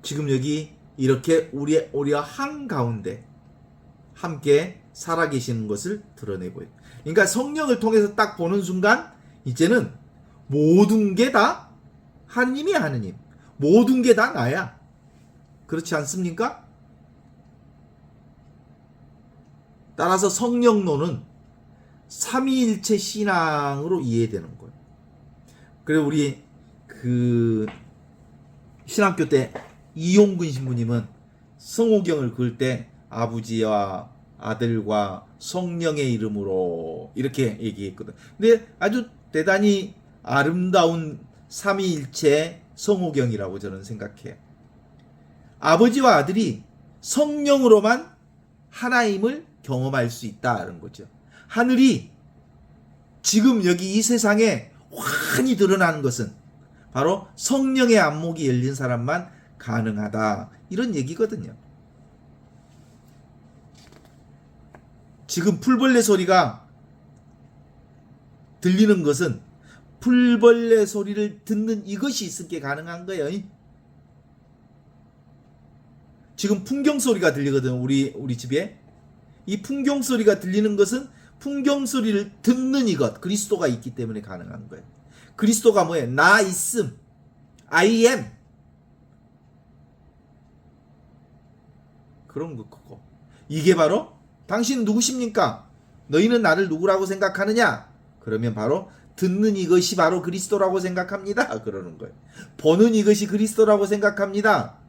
S2: 지금 여기 이렇게 우리와 한가운데 함께 살아계시는 것을 드러내고 있어요. 그러니까 성령을 통해서 딱 보는 순간 이제는 모든 게 다 하느님이 하느님, 모든 게 다 나야. 그렇지 않습니까? 따라서 성령론은 삼위일체 신앙으로 이해되는 거예요. 그리고 우리 신학교 때 이용근 신부님은 성호경을 그을 때 아버지와 아들과 성령의 이름으로 이렇게 얘기했거든. 근데 아주 대단히 아름다운 삼위일체 성호경이라고 저는 생각해요. 아버지와 아들이 성령으로만 하나임을 경험할 수 있다는 거죠. 하늘이 지금 여기 이 세상에 환히 드러나는 것은 바로 성령의 안목이 열린 사람만 가능하다, 이런 얘기거든요. 지금 풀벌레 소리가 들리는 것은 풀벌레 소리를 듣는 이것이 있을 게 가능한 거예요. 지금 풍경 소리가 들리거든, 우리 집에. 이 풍경 소리가 들리는 것은 풍경 소리를 듣는 이것, 그리스도가 있기 때문에 가능한 거예요. 그리스도가 뭐예요? 나 있음, I am. 그런 거고. 이게 바로 당신 누구십니까? 너희는 나를 누구라고 생각하느냐? 그러면 바로 듣는 이것이 바로 그리스도라고 생각합니다. 그러는 거예요. 보는 이것이 그리스도라고 생각합니다.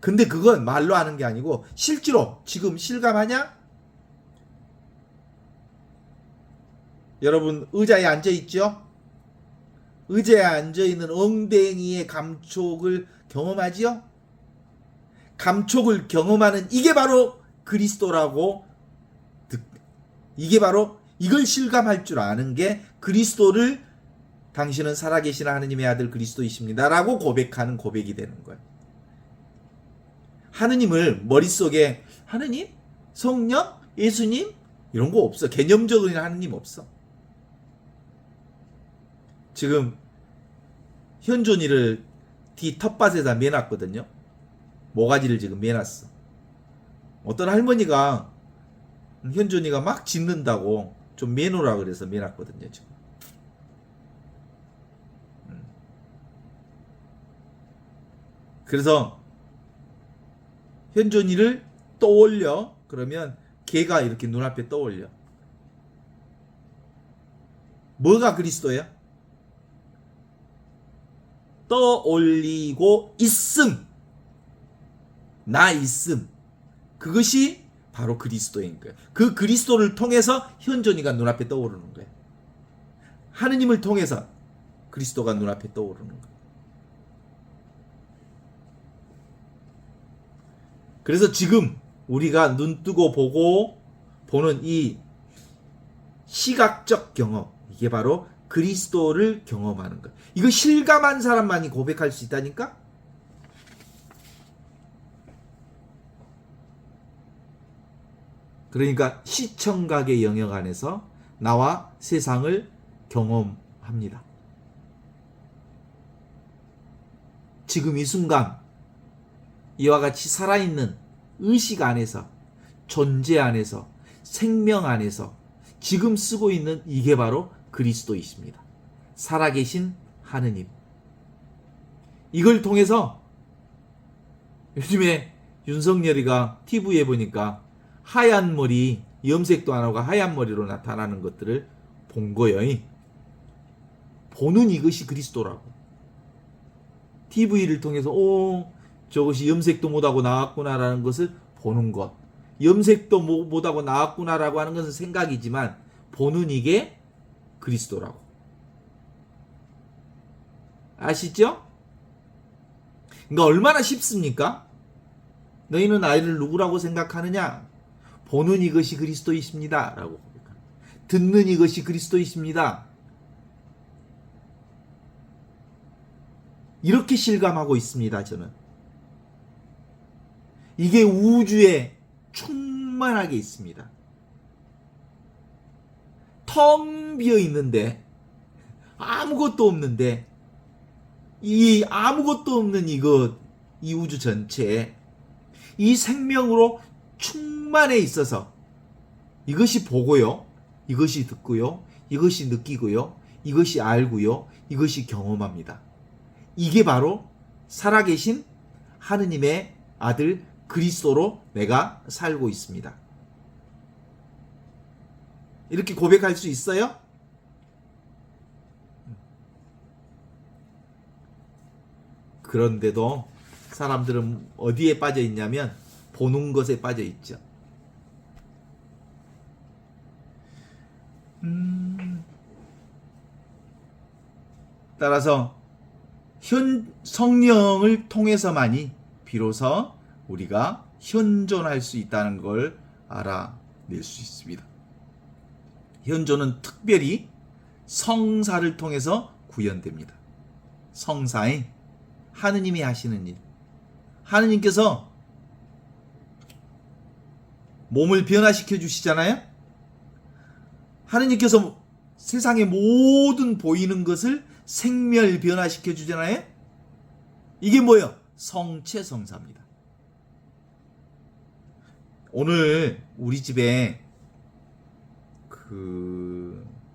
S2: 근데 그건 말로 하는 게 아니고 실제로 지금 실감하냐? 여러분 의자에 앉아있죠? 의자에 앉아있는 엉덩이의 감촉을 경험하지요? 감촉을 경험하는 이게 바로 그리스도라고, 이게 바로 이걸 실감할 줄 아는 게 그리스도를 당신은 살아계신 하느님의 아들 그리스도이십니다 라고 고백하는 고백이 되는 거예요. 하느님을 머릿속에 하느님? 성령? 예수님? 이런 거 없어. 개념적인 하느님 없어. 지금 현존이를 뒤 텃밭에다 매놨거든요. 모가지를 지금 매놨어. 어떤 할머니가 현존이가 막 짖는다고 좀 매놓으라 그래서 매놨거든요. 지금. 그래서 현존이를 떠올려. 그러면 걔가 이렇게 눈앞에 떠올려. 뭐가 그리스도야? 떠올리고 있음. 나 있음. 그것이 바로 그리스도인 거예요. 그 그리스도를 통해서 현존이가 눈앞에 떠오르는 거예요. 하느님을 통해서 그리스도가 눈앞에 떠오르는 거예요. 그래서 지금 우리가 눈 뜨고 보는 이 시각적 경험, 이게 바로 그리스도를 경험하는 것. 이거 실감한 사람만이 고백할 수 있다니까? 그러니까 시청각의 영역 안에서 나와 세상을 경험합니다. 지금 이 순간 이와 같이 살아있는 의식 안에서, 존재 안에서, 생명 안에서 지금 쓰고 있는 이게 바로 그리스도이십니다. 살아계신 하느님. 이걸 통해서 요즘에 윤석열이가 TV에 보니까 하얀 머리, 염색도 안 하고 하얀 머리로 나타나는 것들을 본 거예요. 보는 이것이 그리스도라고. TV를 통해서 저것이 염색도 못하고 나왔구나라는 것을 보는 것. 염색도 못하고 나왔구나라고 하는 것은 생각이지만 보는 이게 그리스도라고. 아시죠? 그러니까 얼마나 쉽습니까? 너희는 아이를 누구라고 생각하느냐? 보는 이것이 그리스도이십니다 라고 고백합니다. 듣는 이것이 그리스도이십니다. 이렇게 실감하고 있습니다. 저는. 이게 우주에 충만하게 있습니다. 텅 비어 있는데, 아무것도 없는데, 이 아무것도 없는 이 우주 전체에 이 생명으로 충만해 있어서 이것이 보고요, 이것이 듣고요, 이것이 느끼고요, 이것이 알고요, 이것이 경험합니다. 이게 바로 살아계신 하느님의 아들 그리스도로 내가 살고 있습니다. 이렇게 고백할 수 있어요? 그런데도 사람들은 어디에 빠져 있냐면 보는 것에 빠져 있죠. 따라서 성령을 통해서만이 비로소 우리가 현존할 수 있다는 걸 알아낼 수 있습니다. 현존은 특별히 성사를 통해서 구현됩니다. 성사인 하느님이 하시는 일. 하느님께서 몸을 변화시켜 주시잖아요. 하느님께서 세상의 모든 보이는 것을 생멸 변화시켜 주잖아요. 이게 뭐예요? 성체성사입니다. 오늘 우리 집에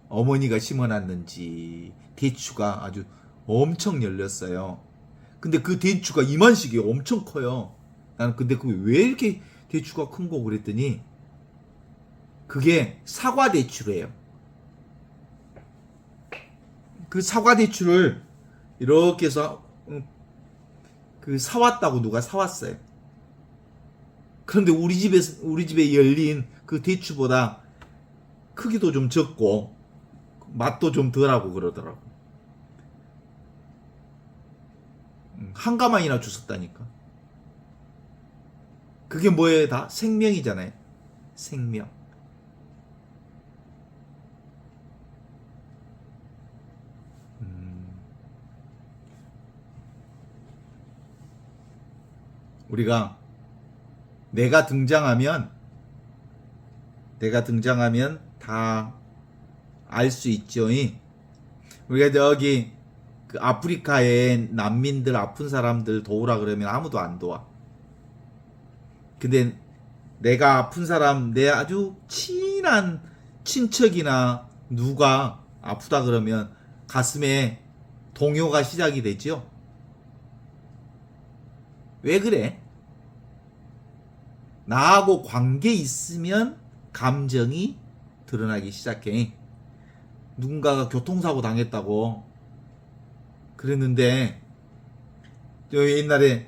S2: 어머니가 심어놨는지 대추가 아주 엄청 열렸어요. 근데 그 대추가 이만씩이 엄청 커요. 나는 근데 그게 왜 이렇게 대추가 큰 거 그랬더니 그게 사과 대추래요. 그 사과 대추를 이렇게 해서 사왔다고 누가 사왔어요. 그런데 우리 집에 열린 그 대추보다 크기도 좀 적고 맛도 좀 덜하고 그러더라고. 한 가마이나 주웠다니까. 그게 뭐예요? 다 생명이잖아요. 생명. 우리가 내가 등장하면 다 알 수 있죠. 우리가 저기 그 아프리카에 난민들, 아픈 사람들 도우라 그러면 아무도 안 도와. 근데 내가 아픈 사람, 내 아주 친한 친척이나 누가 아프다 그러면 가슴에 동요가 시작이 되죠. 왜 그래? 나하고 관계 있으면 감정이 드러나기 시작해. 누군가가 교통사고 당했다고 그랬는데, 옛날에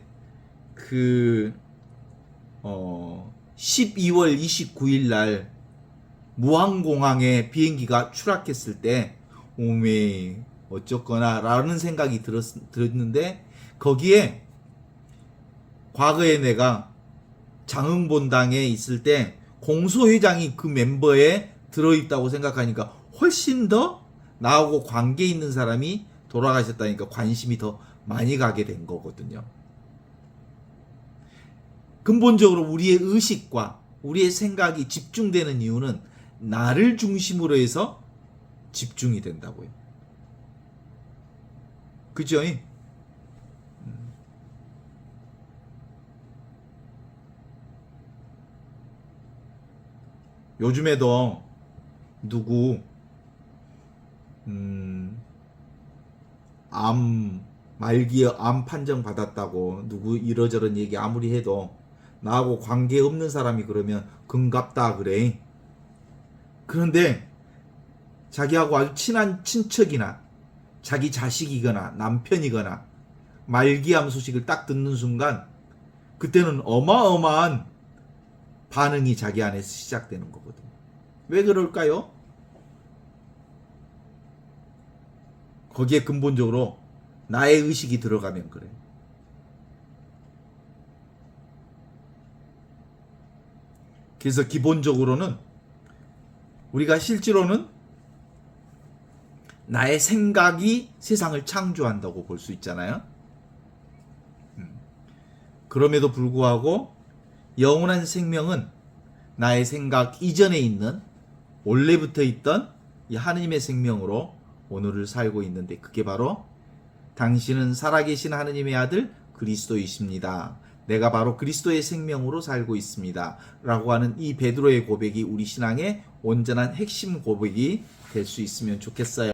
S2: 12월 29일 날 무항공항에 비행기가 추락했을 때 오메 어쩌거나 라는 생각이 들었는데, 거기에 과거에 내가 장흥본당에 있을 때 공소회장이 그 멤버에 들어있다고 생각하니까 훨씬 더 나하고 관계 있는 사람이 돌아가셨다니까 관심이 더 많이 가게 된 거거든요. 근본적으로 우리의 의식과 우리의 생각이 집중되는 이유는 나를 중심으로 해서 집중이 된다고요. 그죠? 요즘에도 누구 말기에 암 판정 받았다고 누구 이러저런 얘기 아무리 해도 나하고 관계 없는 사람이 그러면 금갑다 그래. 그런데 자기하고 아주 친한 친척이나 자기 자식이거나 남편이거나 말기암 소식을 딱 듣는 순간 그때는 어마어마한 반응이 자기 안에서 시작되는 거거든요. 왜 그럴까요? 거기에 근본적으로 나의 의식이 들어가면 그래. 그래서 기본적으로는 우리가 실제로는 나의 생각이 세상을 창조한다고 볼 수 있잖아요. 그럼에도 불구하고 영원한 생명은 나의 생각 이전에 있는 원래부터 있던 이 하느님의 생명으로 오늘을 살고 있는데, 그게 바로 당신은 살아계신 하느님의 아들 그리스도이십니다. 내가 바로 그리스도의 생명으로 살고 있습니다. 라고 하는 이 베드로의 고백이 우리 신앙의 온전한 핵심 고백이 될 수 있으면 좋겠어요.